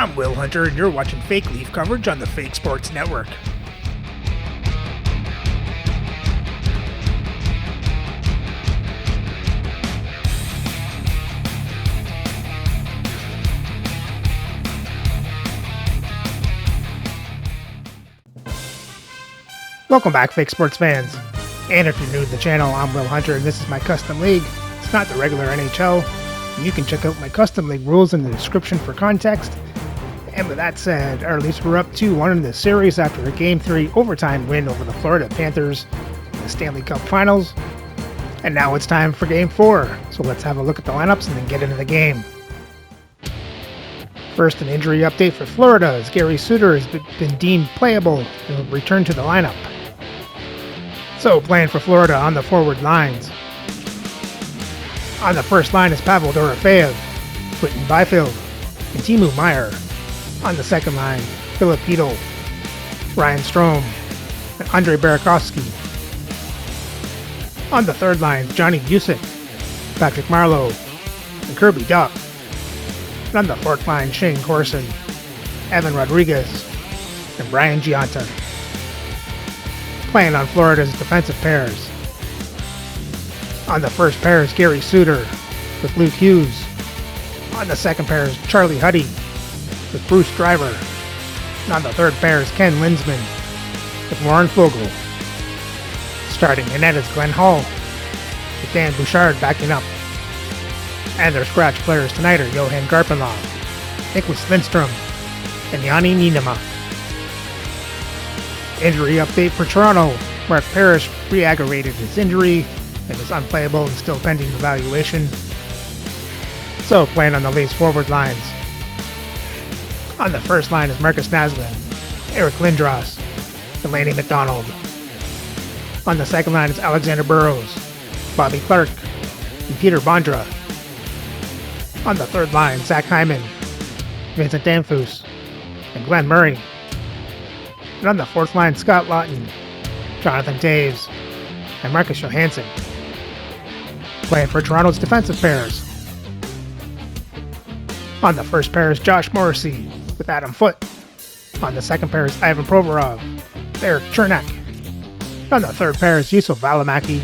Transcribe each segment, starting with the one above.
I'm Will Hunter, and you're watching Fake Leaf coverage on the Fake Sports Network. Welcome back, Fake Sports fans. And if you're new to the channel, I'm Will Hunter, and this is my custom league. It's not the regular NHL. You can check out my custom league rules in the description for context. And with that said, our Leafs were up 2-1 in the series after a Game 3 overtime win over the Florida Panthers in the Stanley Cup Finals. And now it's time for Game 4. So let's have a look at the lineups and then get into the game. First, an injury update for Florida as Gary Suter has been deemed playable and will return to the lineup. So, playing for Florida on the forward lines. On the first line is Pavel Dorofeyev, Quinton Byfield, and Timo Meier. On the second line, Philip Hedl, Ryan Strome, and Andrei Burakovsky. On the third line, Johnny Busick, Patrick Marleau, and Kirby Dach. And on the fourth line, Shane Corson, Evan Rodriguez, and Brian Gionta. Playing on Florida's defensive pairs. On the first pair is Gary Suter with Luke Hughes. On the second pair is Charlie Huddy with Bruce Driver. And on the third pair is Ken Lindsman with Warren Foegele. Starting in net is Glenn Hall with Dan Bouchard backing up. And their scratch players tonight are Johan Garpenlov, Nicklas Lindstrom, and Yanni Niinimaa. Injury update for Toronto. Mark Parrish re-aggravated his injury and is unplayable and still pending evaluation. So, playing on the Leafs forward lines. On the first line is Marcus Naslund, Eric Lindros, and Lanny McDonald. On the second line is Alexander Burrows, Bobby Clark, and Peter Bondra. On the third line, Zach Hyman, Vincent Danfus, and Glenn Murray. And on the fourth line, Scott Laughton, Jonathan Toews, and Marcus Johansson. Playing for Toronto's defensive pairs. On the first pair is Josh Morrissey with Adam Foote. On the second pair is Ivan Provorov, Eric Chernak. And on the third pair is Yusuf Valimaki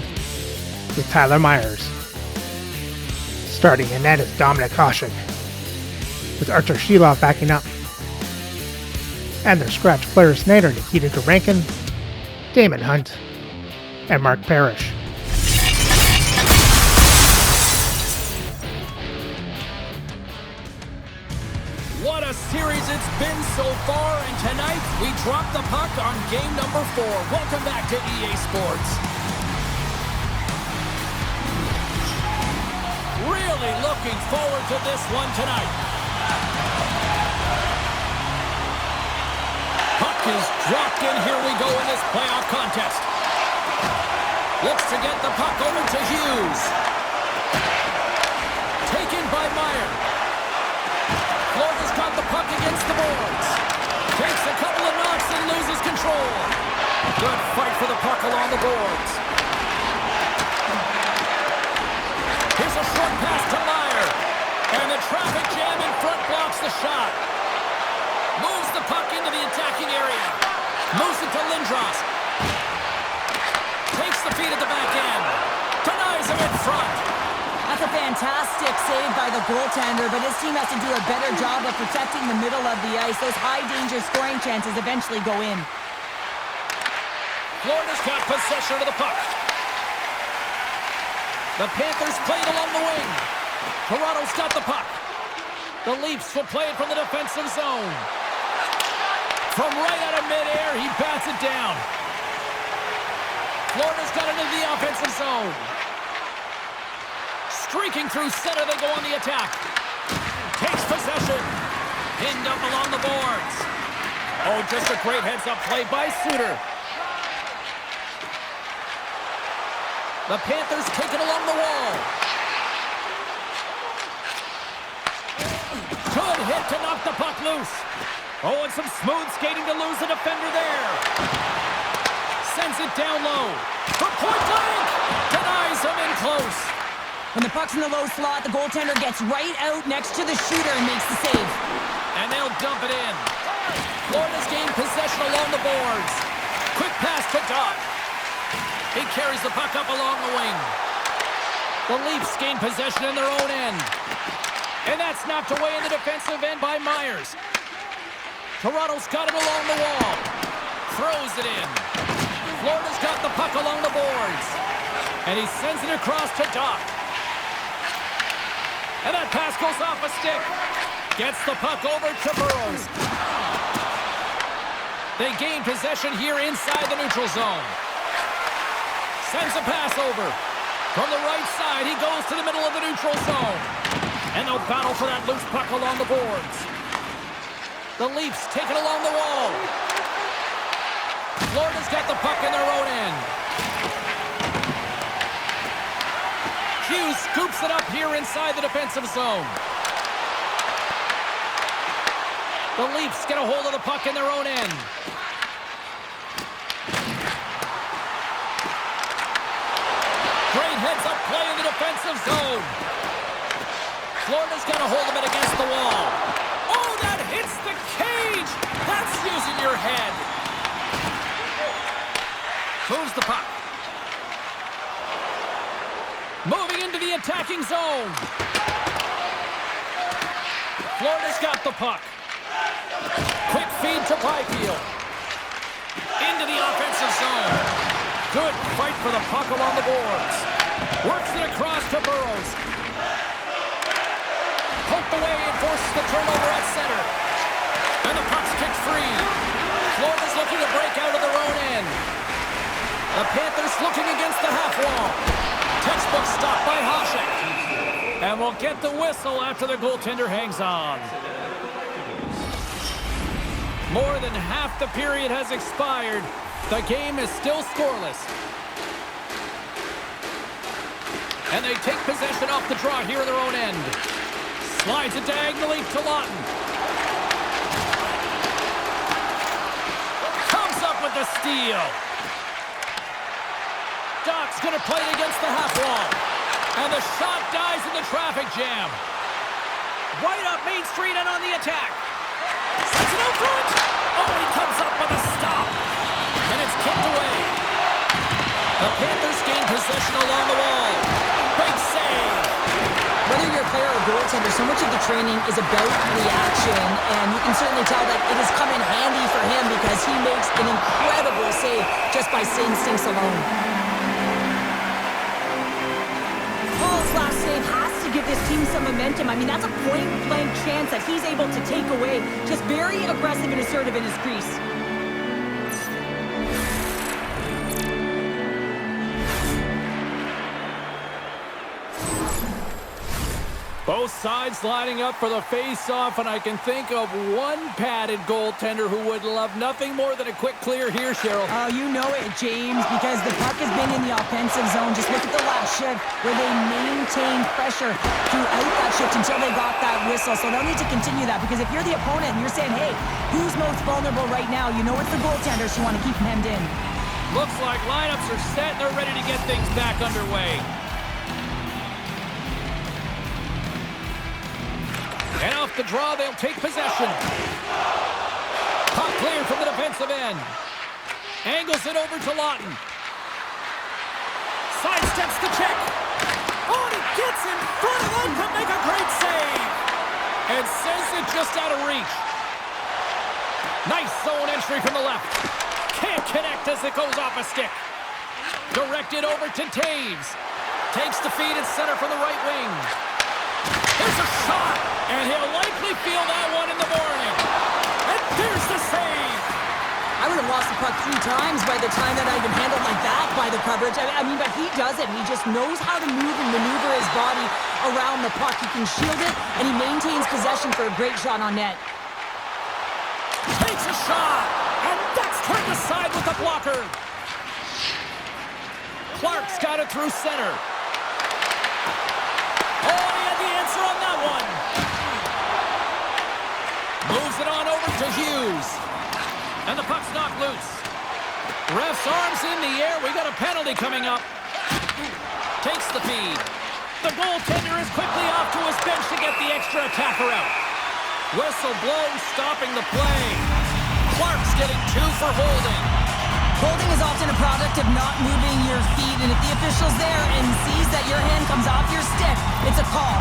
with Tyler Myers. Starting in net is Dominik Hasek with Artur Shilov backing up. And their scratch players tonight are Nikita Garankin, Damon Hunt, and Mark Parrish. What a series it's been so far, and tonight we drop the puck on game number 4. Welcome back to EA Sports. Really looking forward to this one tonight. Puck is dropped in. Here we go in this playoff contest. Looks to get the puck over to Hughes. Taken by Meier. Florida's got the puck against the boards. Takes a couple of knocks and loses control. Good fight for the puck along the boards. Here's a short pass to Meier. And the traffic jam in front blocks the shot. Moves the puck into the attacking area. Moves it to Lindros. Takes the feed at the back end. Denies him in front. That's a fantastic save by the goaltender, but his team has to do a better job of protecting the middle of the ice. Those high-danger scoring chances eventually go in. Florida's got possession of the puck. The Panthers played along the wing. Toronto's got the puck. The Leafs will play it from the defensive zone. From right out of midair, he bats it down. Florida's got it into the offensive zone. Streaking through center, they go on the attack. Takes possession. Pinned up along the boards. Oh, just a great heads-up play by Suter. The Panthers take it along the wall. Good hit to knock the puck loose. Oh, and some smooth skating to lose the defender there. Sends it down low. From point blank. Denies him in close. When the puck's in the low slot, the goaltender gets right out next to the shooter and makes the save. And they'll dump it in. Florida's gained possession along the boards. Quick pass to Doc. He carries the puck up along the wing. The Leafs gain possession in their own end. And that's knocked away in the defensive end by Myers. Toronto's got it along the wall. Throws it in. Florida's got the puck along the boards. And he sends it across to Doc. And that pass goes off a stick. Gets the puck over to Burrows. They gain possession here inside the neutral zone. Sends a pass over. From the right side, he goes to the middle of the neutral zone. And they'll battle for that loose puck along the boards. The Leafs take it along the wall. Florida's got the puck in their own end. Hughes scoops it up here inside the defensive zone. The Leafs get a hold of the puck in their own end. Great heads-up play in the defensive zone. Florida's got a hold of it against the wall. Oh, that hits the cage! That's using your head. Moves the puck. Moving into the attacking zone. Florida's got the puck. Quick feed to Byfield. Into the offensive zone. Good fight for the puck along the boards. Works it across to Burrows. Poked away and forces the turnover at center. And the puck's kicked free. Florida's looking to break out of their own end. The Panthers looking against the half wall. Textbook stop by Hasek. And we'll get the whistle after the goaltender hangs on. More than half the period has expired. The game is still scoreless. And they take possession off the draw here in their own end. Slides it diagonally to Lawton. Comes up with the steal. Doc's going to play it against the half wall. And the shot dies in the traffic jam. Right up Main Street and on the attack. Sets it out front. Oh, he comes up with a stop. And it's kicked away. The Panthers gain possession along the wall. Big save. Whether you're a player or goaltender, so much of the training is about reaction, and you can certainly tell that it has come in handy for him because he makes an incredible save just by instincts alone. Paul's last save has to give this team some momentum. I mean, that's a point-blank chance that he's able to take away. Just very aggressive and assertive in his crease. Both sides lining up for the face-off, and I can think of one padded goaltender who would love nothing more than a quick clear here, Cheryl. Oh, you know it, James, because the puck has been in the offensive zone. Just look at the last shift where they maintained pressure throughout that shift until they got that whistle. So they'll need to continue that, because if you're the opponent and you're saying, hey, who's most vulnerable right now? You know it's the goaltenders who want to keep them hemmed in. Looks like lineups are set and they're ready to get things back underway. And off the draw, they'll take possession. Puck clear from the defensive end. Angles it over to Lawton. Sidesteps the check. Oh, and he gets in front of them to make a great save. And sends it just out of reach. Nice zone entry from the left. Can't connect as it goes off a stick. Directed over to Taves. Takes the feed and center from the right wing. There's a shot, and he'll likely feel that one in the morning. And there's the save. I would have lost the puck 3 times by the time that I even handled like that by the coverage. I mean, but he does it. He just knows how to move and maneuver his body around the puck. He can shield it, and he maintains possession for a great shot on net. Takes a shot, and that's turned aside with the blocker. Clark's got it through center. Oh, he had the answer on that one. Moves it on over to Hughes. And the puck's knocked loose. Ref's arms in the air. We got a penalty coming up. Takes the feed. The goaltender is quickly off to his bench to get the extra attacker out. Whistle blown, stopping the play. Clark's getting 2 for holding. Holding is often a product of not moving your feet, and if the official's there and sees that your hand comes off your stick, it's a call.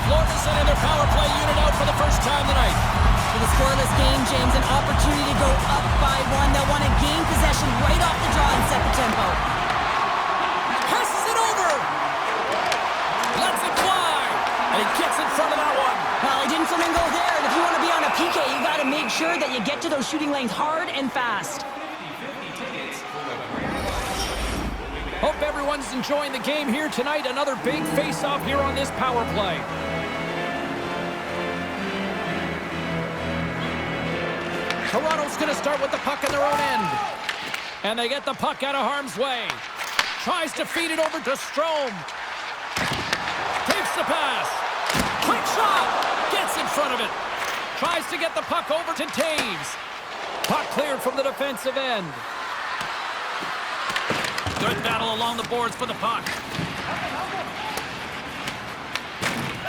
Florida sending their power play unit out for the first time tonight. With a scoreless game, James, an opportunity to go up by 1. They'll want to gain possession right off the draw and set the tempo. Passes it over. Lets it fly. And he gets in front of that one. Well, he didn't flamingo there, and if you want to be on a PK, you got to make sure that you get to those shooting lanes hard and fast. Hope everyone's enjoying the game here tonight. Another big face-off here on this power play. Toronto's going to start with the puck in their own end. And they get the puck out of harm's way. Tries to feed it over to Strome. Takes the pass. Quick shot. Gets in front of it. Tries to get the puck over to Taves. Puck cleared from the defensive end. Good battle along the boards for the puck.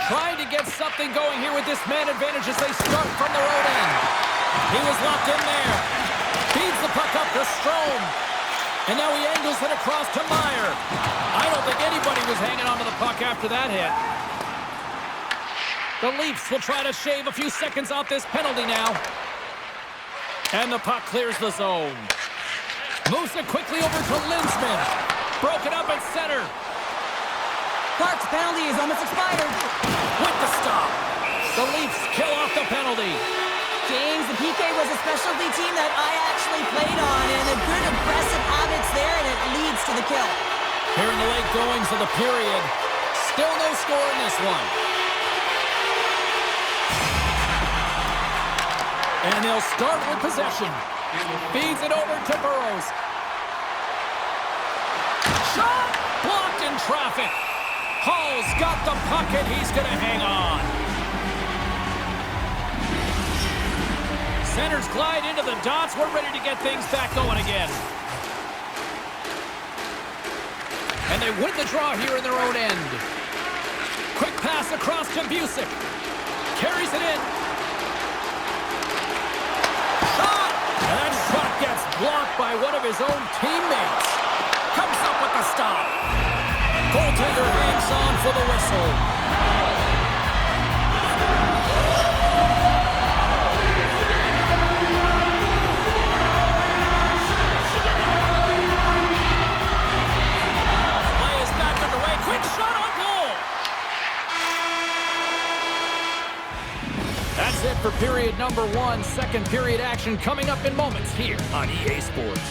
Trying to get something going here with this man advantage as they start from their own end. He was locked in there. Feeds the puck up to Strome. And now he angles it across to Meyer. I don't think anybody was hanging onto the puck after that hit. The Leafs will try to shave a few seconds off this penalty now. And the puck clears the zone. Moves it quickly over to Linsman. Broken up at center. Clark's penalty is almost expired. With the stop. The Leafs kill off the penalty. James, the PK was a specialty team that I actually played on, and a good aggressive habits there, and it leads to the kill. Here in the late goings of the period, still no score in this one. And they'll start with possession. Feeds it over to Burrows. Shot! Blocked in traffic. Hall's got the puck, and he's going to hang on. Centers glide into the dots. We're ready to get things back going again. And they win the draw here in their own end. Quick pass across to Busick. Carries it in. Shot! And that shot gets blocked by one of his own teammates. Comes up with the stop. Goaltender hangs on for the whistle. Quick shot on goal! That's it for period number 1. Second period action coming up in moments here on EA Sports.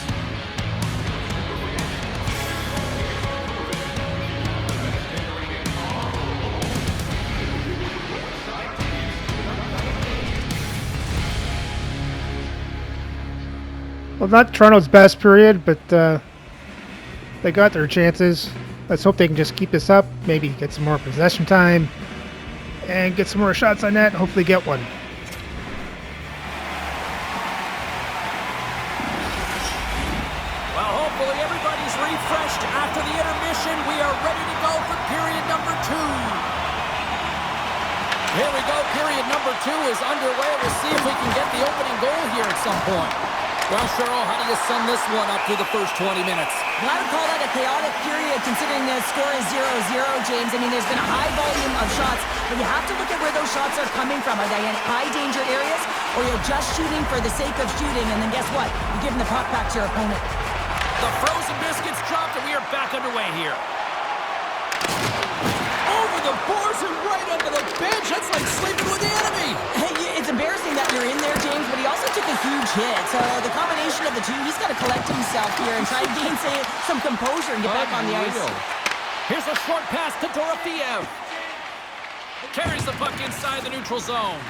Well, not Toronto's best period, but they got their chances. Let's hope they can just keep this up, maybe get some more possession time, and get some more shots on net, and hopefully get one. Well, hopefully everybody's refreshed after the intermission. We are ready to go for period number 2. Here we go. Period number 2 is underway. We'll see if we can get the opening goal here at some point. Well, Cheryl, how do you sum this one up through the first 20 minutes? Well, I would call that a chaotic period considering the score is 0-0, James. I mean, there's been a high volume of shots, but you have to look at where those shots are coming from. Are they in high danger areas, or you're just shooting for the sake of shooting, and then guess what? You're giving the puck back to your opponent. The frozen biscuits dropped, and we are back underway here. Over the boards and right under the bench. That's like sleeping with the enemy. It's embarrassing that you're in there, James, but he also took a huge hit. So the combination of the two, he's got to collect himself here and try to gain some composure and get back on the ice. Here's a short pass to Dorofeev. Carries the puck inside the neutral zone.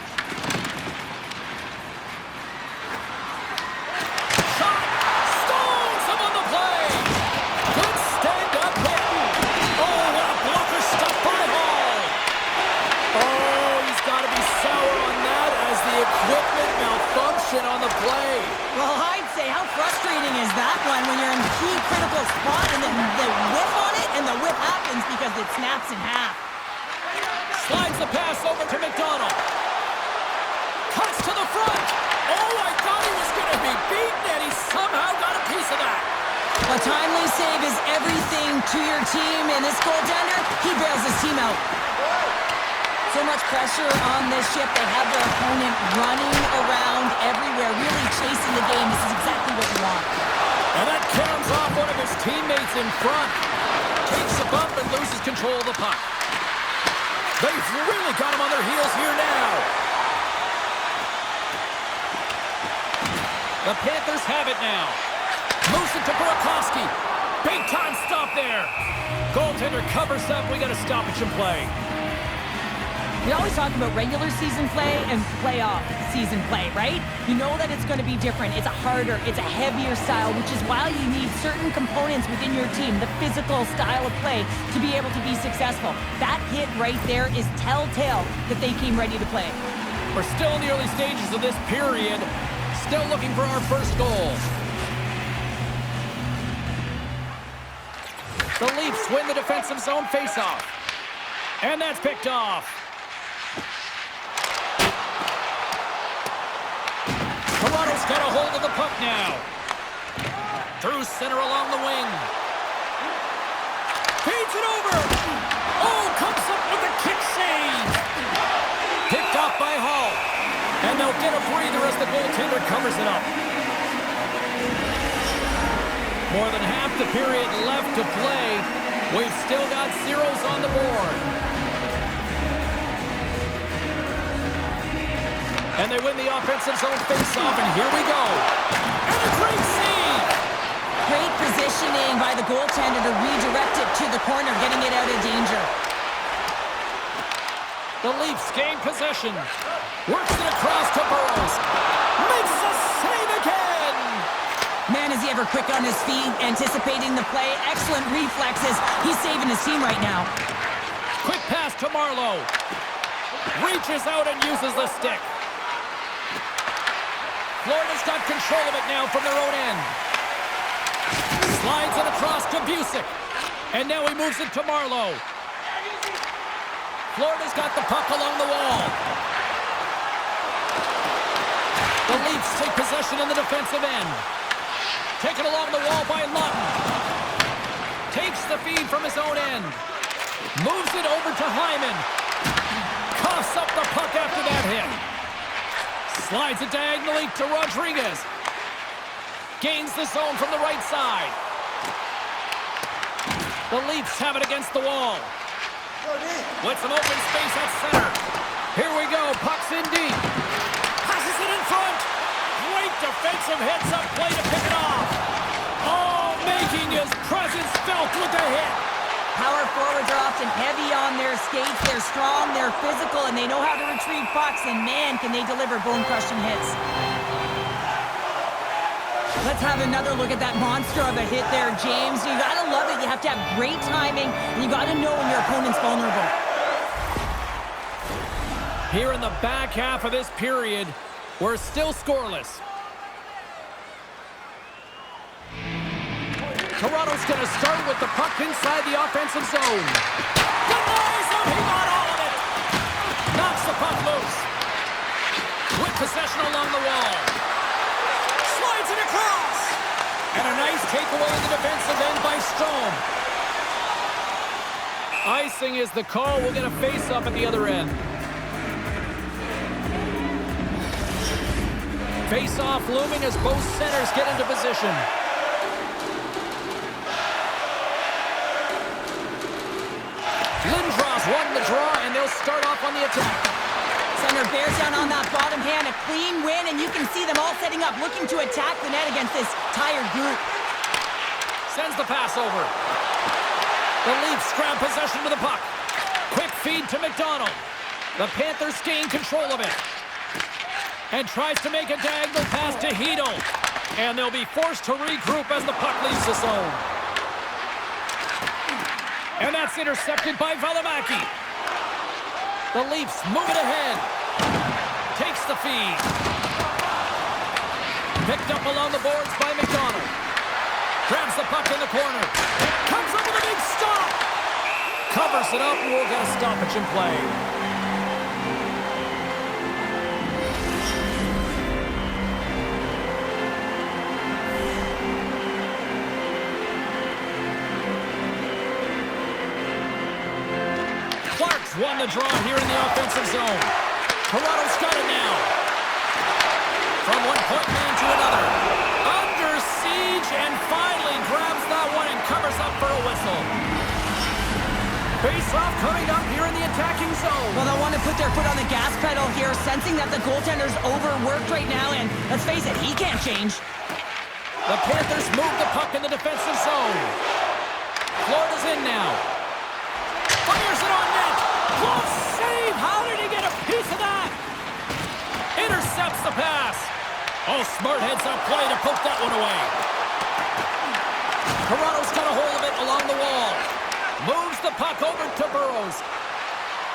Shot! Stones him on the play! Good stand-up hit! Oh, what a blocker stuff by Hall! Oh, he's got to be sour on that as the equipment malfunction on the play. Well, it snaps in half. Slides the pass over to McDonald. Cuts to the front. Oh, I thought he was going to be beaten, and he somehow got a piece of that. A timely save is everything to your team, and this goaltender, he bails his team out. So much pressure on this ship. They have their opponent running around everywhere, really chasing the game. This is exactly what you want. And that comes off one of his teammates in front. Takes a bump and loses control of the puck. They've really got him on their heels here now. The Panthers have it now. Moves it to Burakovsky. Big time stop there. Goaltender covers up. We got a stoppage in play. We always talk about regular season play and playoff season play, right? You know that it's going to be different. It's a harder, it's a heavier style, which is why you need certain components within your team, the physical style of play, to be able to be successful. That hit right there is telltale that they came ready to play. We're still in the early stages of this period. Still looking for our first goal. The Leafs win the defensive zone faceoff. And that's picked off. Toronto's got a hold of the puck now. Through center along the wing. Feeds it over. Oh, comes up with a kick save. Picked off by Hall. And they'll get a breather as the goaltender covers it up. More than half the period left to play. We've still got zeros on the board. And they win the offensive zone faceoff, and here we go. And a great save! Great positioning by the goaltender to redirect it to the corner, getting it out of danger. The Leafs gain possession. Works it across to Burrows. Makes a save again! Man, is he ever quick on his feet, anticipating the play. Excellent reflexes. He's saving his team right now. Quick pass to Marleau. Reaches out and uses the stick. Florida's got control of it now from their own end. Slides it across to Busick. And now he moves it to Marleau. Florida's got the puck along the wall. The Leafs take possession in the defensive end. Taken along the wall by Lutton. Takes the feed from his own end. Moves it over to Hyman. Coughs up the puck after that hit. Slides it diagonally to Rodriguez. Gains the zone from the right side. The Leafs have it against the wall. With some open space at center. Here we go. Puck's in deep. Passes it in front. Great defensive heads-up play to pick it off. Oh, making his presence felt with the hit. Power forwards are often heavy on their skates. They're strong, they're physical, and they know how to retrieve pucks. And man, can they deliver bone-crushing hits. Let's have another look at that monster of a hit there, James. You gotta love it. You have to have great timing, and you gotta know when your opponent's vulnerable. Here in the back half of this period, we're still scoreless. Toronto's going to start with the puck inside the offensive zone. Denies him! He got all of it! Knocks the puck loose. With possession along the wall. Slides it across! And a nice takeaway in the defensive end by Strome. Icing is the call. We'll get a face-up at the other end. Face-off looming as both centers get into position. Lindros won the draw, and they'll start off on the attack. Center bears down on that bottom hand. A clean win, and you can see them all setting up, looking to attack the net against this tired group. Sends the pass over. The Leafs grab possession to the puck. Quick feed to McDonald. The Panthers gain control of it. And tries to make a diagonal pass to Hito. And they'll be forced to regroup as the puck leaves the zone. And that's intercepted by Valimaki. The Leafs move it ahead. Takes the feed. Picked up along the boards by McDonald. Grabs the puck in the corner. Comes up with a big stop. Covered covers it up, and we'll get a stoppage in play. Clark's won the draw here in the offensive zone. Toronto's got it now. From one point man to another. Under siege and finally grabs that one and covers up for a whistle. Face-off coming up here in the attacking zone. Well, they want to put their foot on the gas pedal here, sensing that the goaltender's overworked right now, and let's face it, he can't change. The Panthers move the puck in the defensive zone. Florida's in now. Fires it on net. Close save. How did he get a piece of that? Intercepts the pass. Oh, smart heads-up play to poke that one away. Toronto's got a hold of it along the wall. Moves the puck over to Burrows.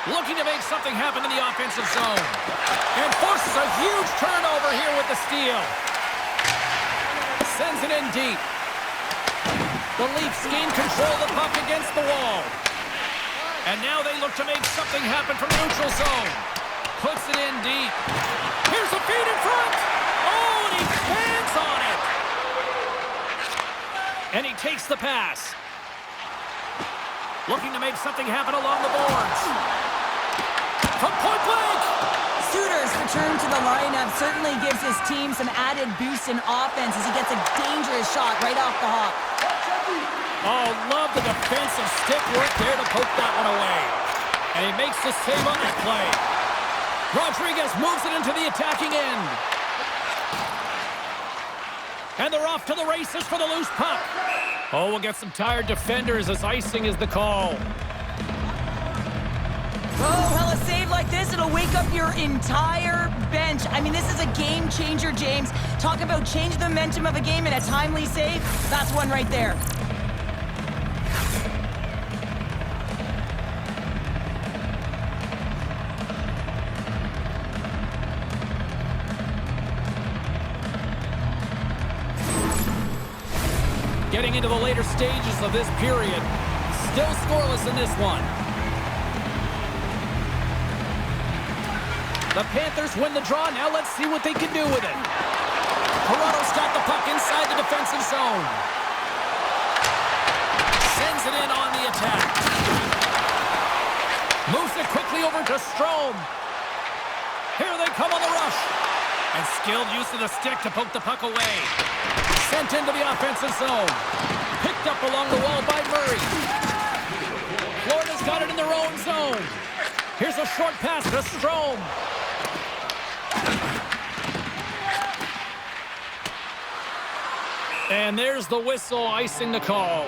Looking to make something happen in the offensive zone. And forces a huge turnover here with the steal. Sends it in deep. The Leafs gain control of the puck against the wall. And now they look to make something happen from the neutral zone. Puts it in deep. Here's a feed in front. Oh, and he lands on it. And he takes the pass. Looking to make something happen along the boards. From point blank. Suter's return to the lineup certainly gives his team some added boost in offense as he gets a dangerous shot right off the hop. Oh, love the defensive stick work there to poke that one away. And he makes the save on that play. Rodriguez moves it into the attacking end. And they're off to the races for the loose puck. Oh, we'll get some tired defenders as icing is the call. Oh, well, a save like this, it'll wake up your entire bench. I mean, this is a game changer, James. Talk about change the momentum of a game in a timely save. That's one right there. Getting into the later stages of this period. Still scoreless in this one. The Panthers win the draw. Now let's see what they can do with it. Toronto's got the puck inside the defensive zone. Sends it in on the attack. Moves it quickly over to Strome. Here they come on the rush. And skilled use of the stick to poke the puck away. Sent into the offensive zone. Picked up along the wall by Murray. Florida's got it in their own zone. Here's a short pass to Strome. And there's the whistle icing the call.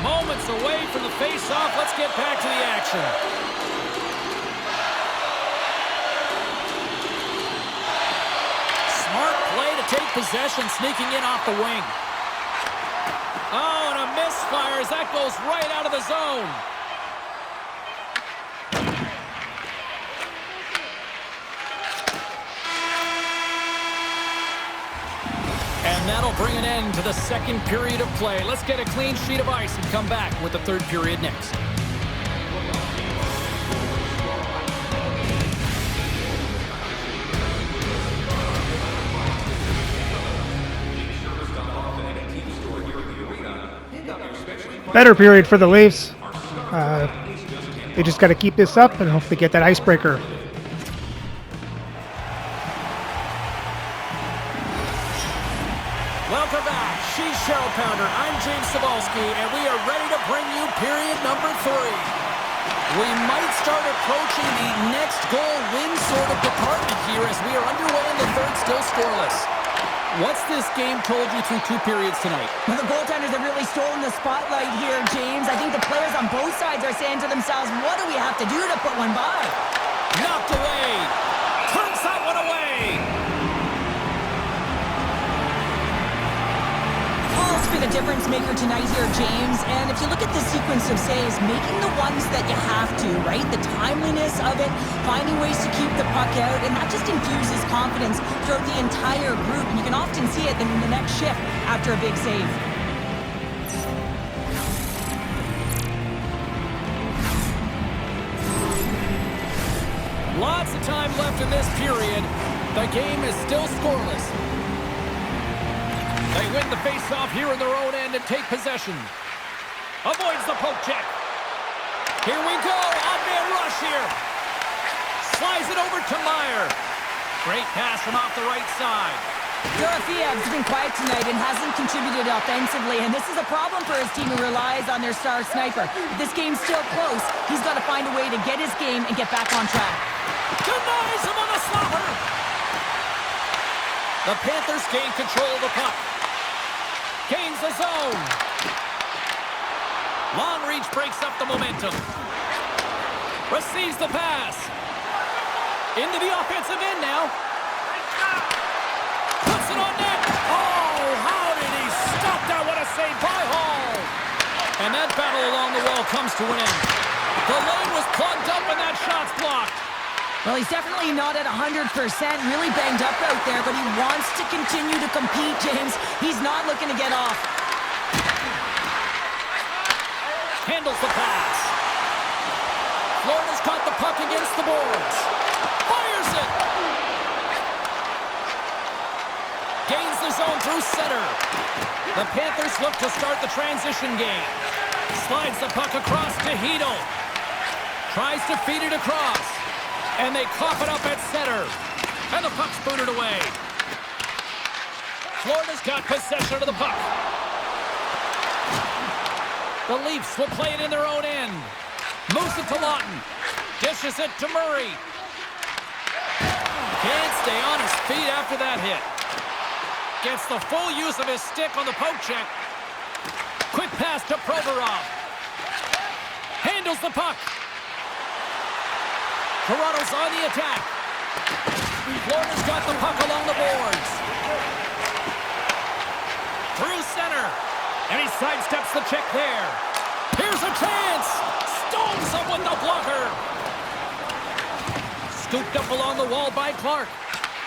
Moments away from the face-off. Let's get back to the action. Smart play to take possession, sneaking in off the wing. Oh, and a misfire as that goes right out of the zone. And that'll bring an end to the second period of play. Let's get a clean sheet of ice and come back with the third period next. Better period for the Leafs. They just got to keep this up and hopefully get that icebreaker. Welcome back. She's Cheryl Pounder. I'm James Cebulski, and we are ready to bring you period number 3. We might start approaching the next goal win sort of department here as we are underway in the third, still scoreless. What's this game told you through 2 periods tonight? Well, the goaltenders have really stolen the spotlight here, James. I think the players on both sides are saying to themselves, what do we have to do to put one by? Knocked away. Turns that one away. Well, it's been a difference maker tonight here, James. And if you look at the sequence of saves, making the ones that you have to, right? The timeliness of it, finding ways to keep the puck out, and that just infuses confidence throughout the entire group. And you can often see it in the next shift after a big save. Lots of time left in this period. The game is still scoreless. They win the face-off here in their own end and take possession. Avoids the poke check. Here we go. On-man rush here. Slides it over to Meyer. Great pass from off the right side. Dorofeyev's been quiet tonight and hasn't contributed offensively, and this is a problem for his team who relies on their star sniper. If this game's still close, he's got to find a way to get his game and get back on track. Denies him on the slapper. The Panthers gain control of the puck. Gains the zone. Long reach breaks up the momentum. Receives the pass. Into the offensive end now. Puts it on net. Oh, how did he stop that? What a save by Hall. And that battle along the wall comes to an end. The lane was plugged up and that shot's blocked. Well, he's definitely not at 100%, really banged up out there, but he wants to continue to compete, James. He's not looking to get off. Handles the pass. Florida's caught the puck against the boards. Fires it. Gains the zone through center. The Panthers look to start the transition game. Slides the puck across to Hedel. Tries to feed it across. And they cough it up at center. And the puck's booted away. Florida's got possession of the puck. The Leafs will play it in their own end. Moves it to Lawton. Dishes it to Murray. Can't stay on his feet after that hit. Gets the full use of his stick on the poke check. Quick pass to Provorov. Handles the puck. Toronto's on the attack. Florida's got the puck along the boards. Through center. And he sidesteps the check there. Here's a chance. Stones up with the blocker. Scooped up along the wall by Clark.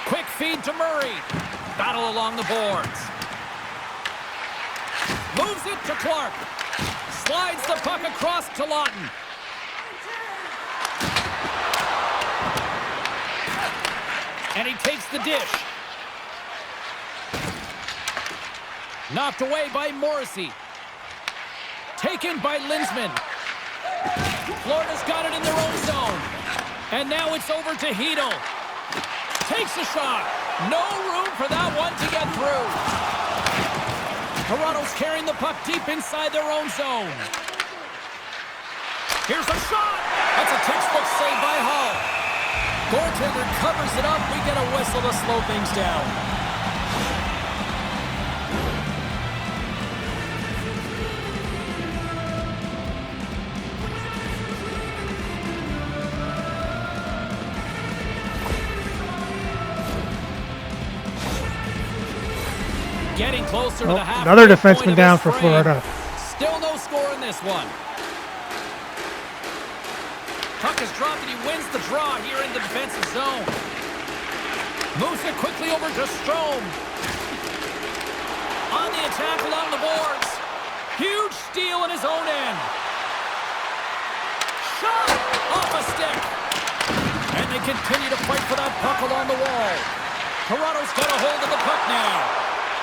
Quick feed to Murray. Battle along the boards. Moves it to Clark. Slides the puck across to Lawton. And he takes the dish. Knocked away by Morrissey. Taken by Linsman. Florida's got it in their own zone. And now it's over to Hedel. Takes a shot. No room for that one to get through. Toronto's carrying the puck deep inside their own zone. Here's a shot. That's a textbook save by Hall. Goaltender covers it up. We get a whistle to slow things down. Getting closer to the half. Another defenseman down for Florida. Still no score in this one. Puck is dropped and he wins the draw here in the defensive zone. Moves it quickly over to Strome. On the attack along the boards. Huge steal in his own end. Shot off a stick. And they continue to fight for that puck along the wall. Toronto's got a hold of the puck now.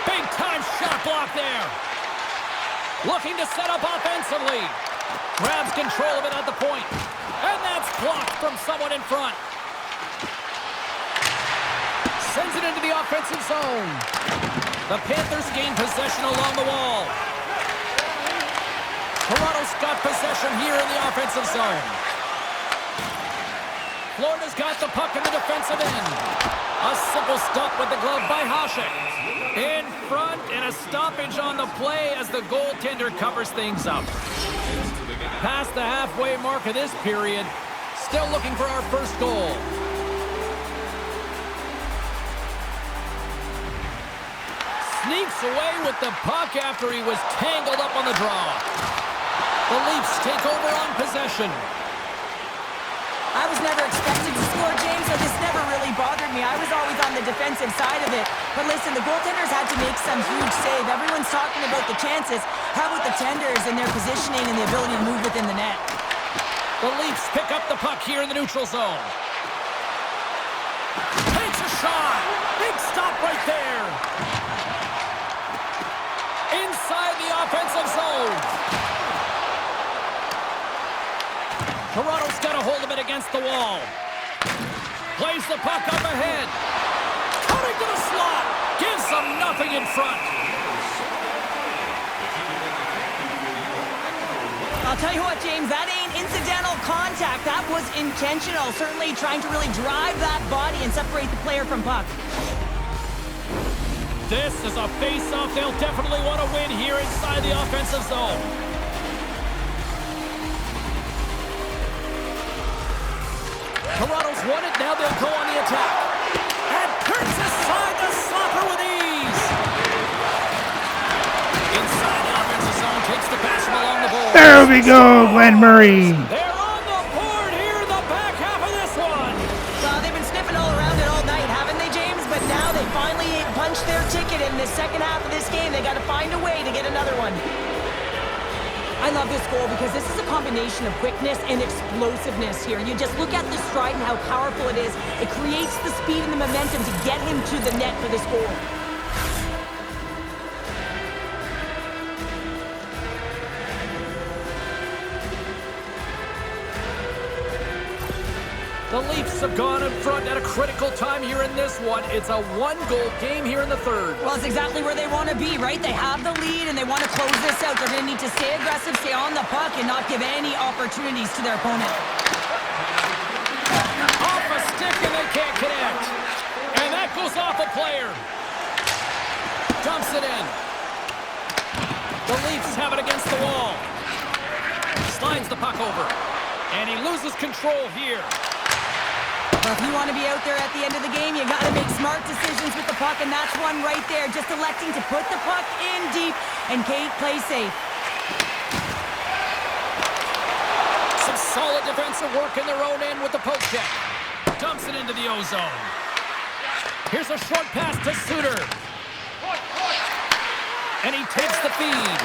Big time shot block there. Looking to set up offensively. Grabs control of it at the point. And that's blocked from someone in front. Sends it into the offensive zone. The Panthers gain possession along the wall. Toronto's got possession here in the offensive zone. Florida's got the puck in the defensive end. A simple stop with the glove by Hasek. In front and a stoppage on the play as the goaltender covers things up. Past the halfway mark of this period. Still looking for our first goal. Sneaks away with the puck after he was tangled up on the draw. The Leafs take over on possession. I was never expected to score, James, so this never really bothered me. I was always on the defensive side of it. But listen, the goaltenders had to make some huge save. Everyone's talking about the chances. How about the tenders and their positioning and the ability to move within the net? The Leafs pick up the puck here in the neutral zone. right there. Inside the offensive zone. Toronto's got a hold of it against the wall. Plays the puck up ahead. Cutting to the slot. Gives them nothing in front. I'll tell you what, James, that ain't incidental contact. That was intentional. Certainly trying to really drive that body and separate the player from puck. This is a face-off they'll definitely want to win here inside the offensive zone. Toronto's won it. Now they'll go on the attack. And turns aside the slapper with ease. Inside the offensive zone, takes the pass from along the board. There we go, Glenn Murray. They're on the board here in the back half of this one. Well, they've been sniffing all around it all night, haven't they, James? But now they finally punched their ticket in the second half of this game. They got to find a way to get another one. I love this goal because this is a combination of quickness and explosiveness here. You just look at the stride and how powerful it is. It creates the speed and the momentum to get him to the net for this goal. The Leafs have gone in front at a critical time here in this one. It's a one-goal game here in the third. Well, it's exactly where they want to be, right? They have the lead, and they want to close this out. They're going to need to stay aggressive, stay on the puck, and not give any opportunities to their opponent. Off a stick, and they can't connect. And that goes off a player. Dumps it in. The Leafs have it against the wall. Slides the puck over. And he loses control here. Well, if you want to be out there at the end of the game, you got to make smart decisions with the puck, and that's one right there. Just electing to put the puck in deep and play safe. Some solid defensive work in their own end with the poke check. Dumps it into the O-zone. Here's a short pass to Suter. And he takes the feed.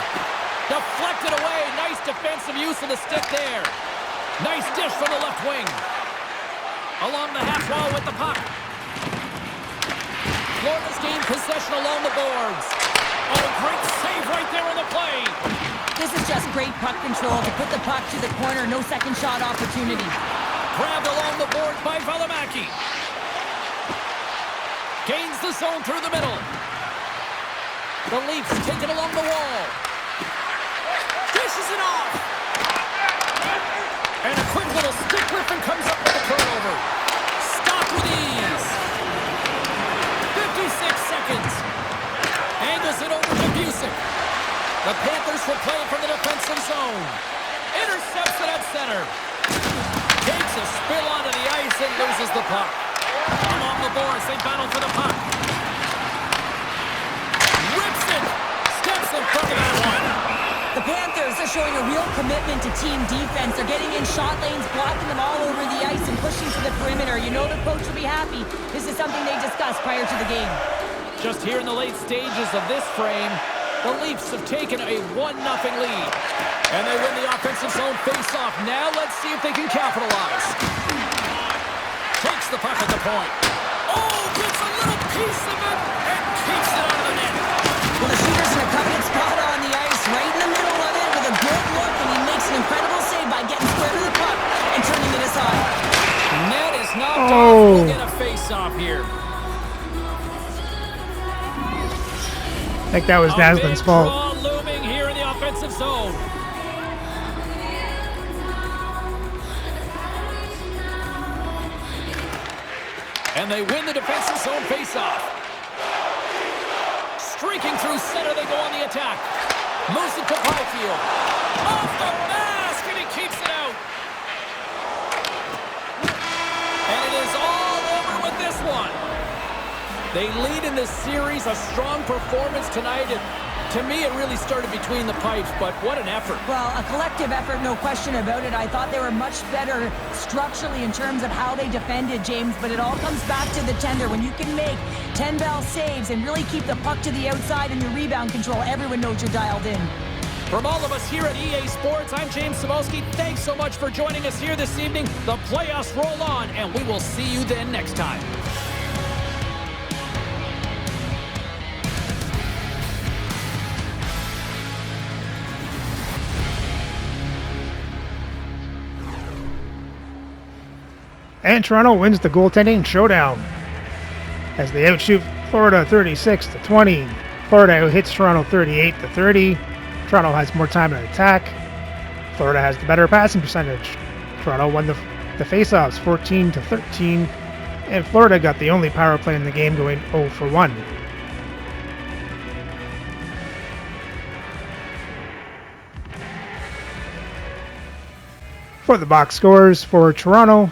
Deflected away. Nice defensive use of the stick there. Nice dish from the left wing. Along the half wall with the puck. Florida's gained possession along the boards. Oh, great save right there on the play. This is just great puck control to put the puck to the corner. No second shot opportunity. Grabbed along the board by Valimaki. Gains the zone through the middle. The Leafs take it along the wall. Dishes it off. And a quick little stick Griffin comes up with the turnover. Stopped with ease. 56 seconds. Angles it over to Busick. The Panthers will play from the defensive zone. Intercepts it at center. Takes a spill onto the ice and loses the puck. Along the boards, they battle for the puck. Rips it. Steps in front of that one. The Panthers are showing a real commitment to team defense. They're getting in shot lanes, blocking them all over the ice and pushing to the perimeter. You know the coach will be happy. This is something they discussed prior to the game. Just here in the late stages of this frame, the Leafs have taken a 1-0 lead. And they win the offensive zone face-off. Now let's see if they can capitalize. Takes the puck at the point. Oh, gets a little piece of it and keeps it out of the net. Well, the shooter's in a coveted spot on the ice, right in the middle of it with a good look, and he makes an incredible save by getting square to the puck and turning it aside. Net is knocked off. We'll get a face-off here. I think that was Daslin's fault. Draw looming here in the offensive zone. And they win the defensive zone face-off. Streaking through center, they go on the attack. Moves it to Byfield. Off the mask, and he keeps it out. And it is all over with this one. They lead in this series, a strong performance tonight. And to me, it really started between the pipes, but what an effort. Well, a collective effort, no question about it. I thought they were much better structurally in terms of how they defended, James, but it all comes back to the tender. When you can make 10-bell saves and really keep the puck to the outside and your rebound control, everyone knows you're dialed in. From all of us here at EA Sports, I'm James Cybulski. Thanks so much for joining us here this evening. The playoffs roll on, and we will see you then next time. And Toronto wins the goaltending showdown as they outshoot Florida 36-20. Florida hits Toronto 38-30. Toronto has more time to attack. Florida has the better passing percentage. Toronto won the faceoffs 14-13, and Florida got the only power play in the game, going 0 for 1. For the box scores for Toronto,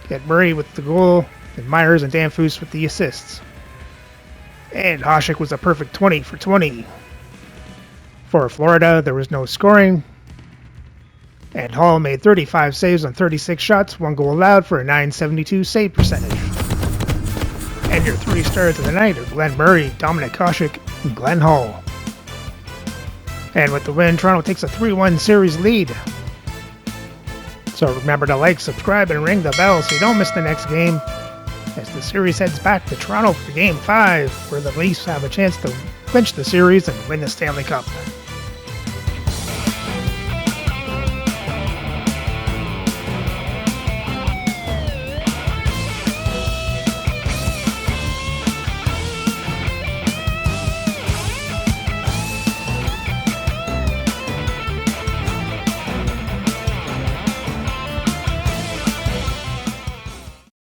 get Murray with the goal, and Myers and Danfus with the assists. And Hasek was a perfect 20 for 20. For Florida, there was no scoring, and Hall made 35 saves on 36 shots, 1 goal allowed for a .972 save percentage. And your 3 stars of the night are Glenn Murray, Dominic Hasek, and Glenn Hall. And with the win, Toronto takes a 3-1 series lead. So remember to like, subscribe, and ring the bell so you don't miss the next game, as the series heads back to Toronto for Game 5, where the Leafs have a chance to clinch the series and win the Stanley Cup.